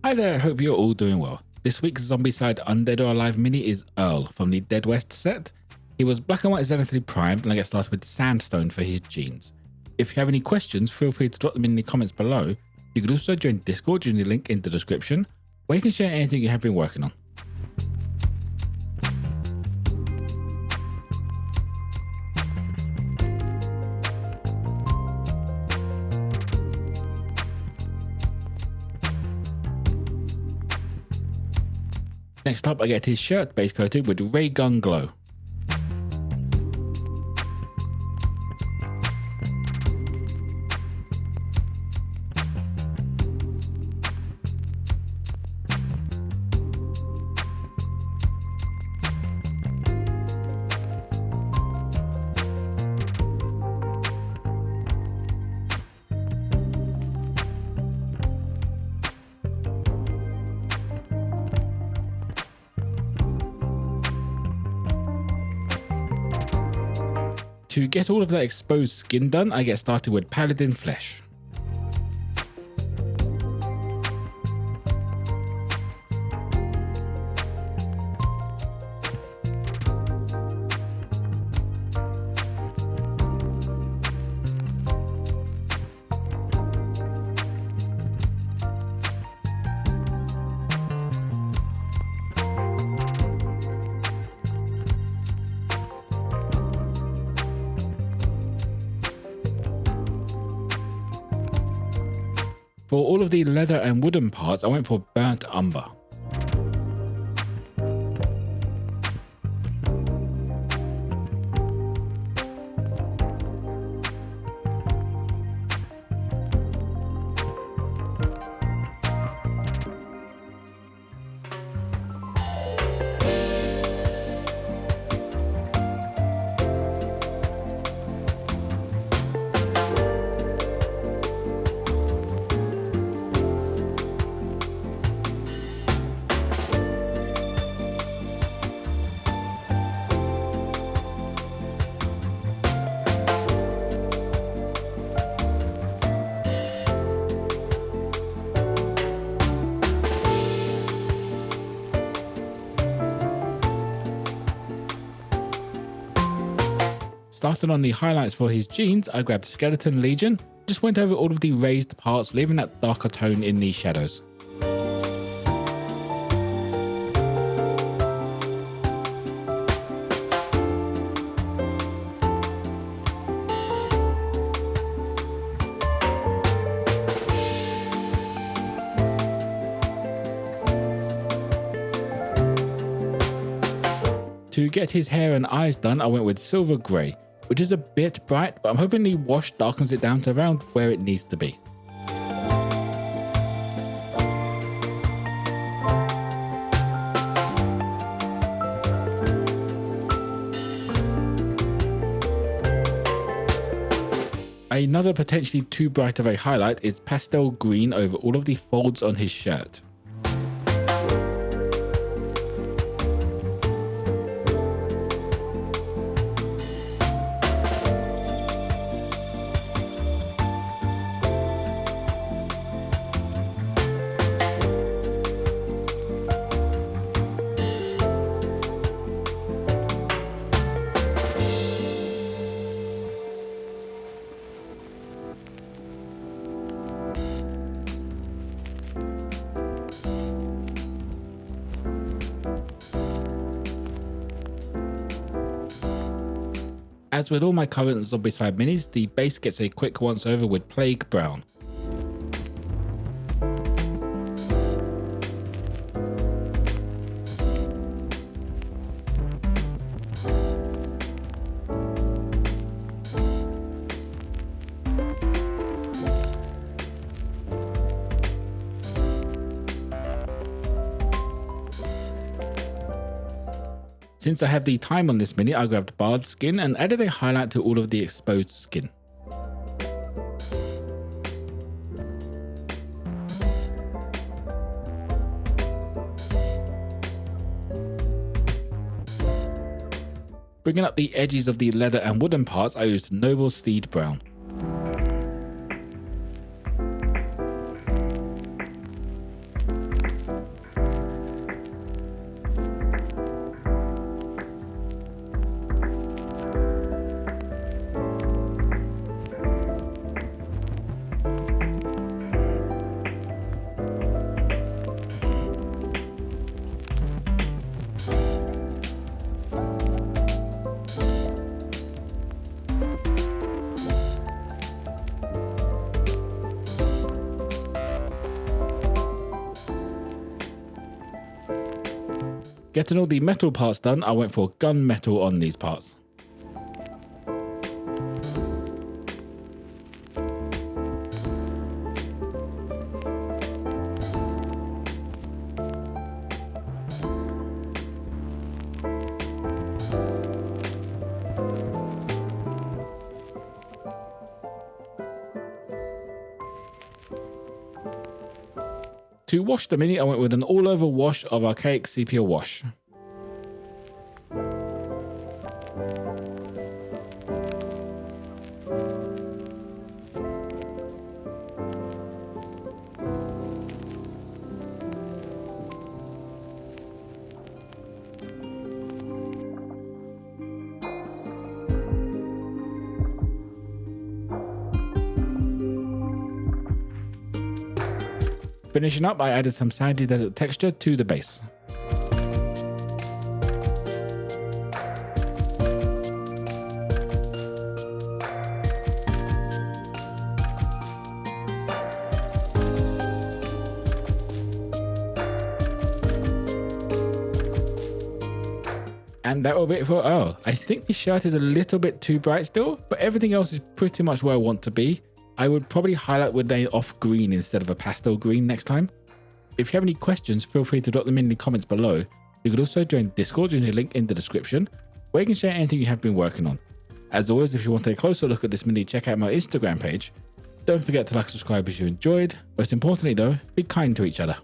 Hi there, I hope you're all doing well. This week's Zombicide Undead or Alive mini is Earl from the Dead West set. He was black and white zenithally primed, and I get started with Sandstone for his genes. If you have any questions, feel free to drop them in the comments below. You can also join Discord using the link in the description, where you can share anything you have been working on. Next up, I get his shirt base coated with Ray Gun Glow. To get all of that exposed skin done, I get started with Paladin flesh. For all of the leather and wooden parts, I went for burnt umber. Starting on the highlights for his jeans, I grabbed Skeleton Legion, just went over all of the raised parts, leaving that darker tone in the shadows. To get his hair and eyes done, I went with Silver Grey, which is a bit bright, but I'm hoping the wash darkens it down to around where it needs to be. Another potentially too bright of a highlight is pastel green over all of the folds on his shirt. As with all my current Zombicide minis, the base gets a quick once over with Plague Brown. Since I have the time on this mini, I grabbed Bard skin and added a highlight to all of the exposed skin. Bringing up the edges of the leather and wooden parts, I used Noble Steed Brown. Getting all the metal parts done, I went for gun metal on these parts. To wash the Mini, I went with an all-over wash of Archaic Sepia wash. Finishing up, I added some sandy desert texture to the base. And that will be it for Earl. I think the shirt is a little bit too bright still, but everything else is pretty much where I want to be. I would probably highlight with an off green instead of a pastel green next time. If you have any questions, feel free to drop them in the comments below. You could also join Discord using the link in the description, where you can share anything you have been working on. As always, if you want to take a closer look at this Mini, check out my Instagram page. Don't forget to like and subscribe if you enjoyed. Most importantly though, be kind to each other.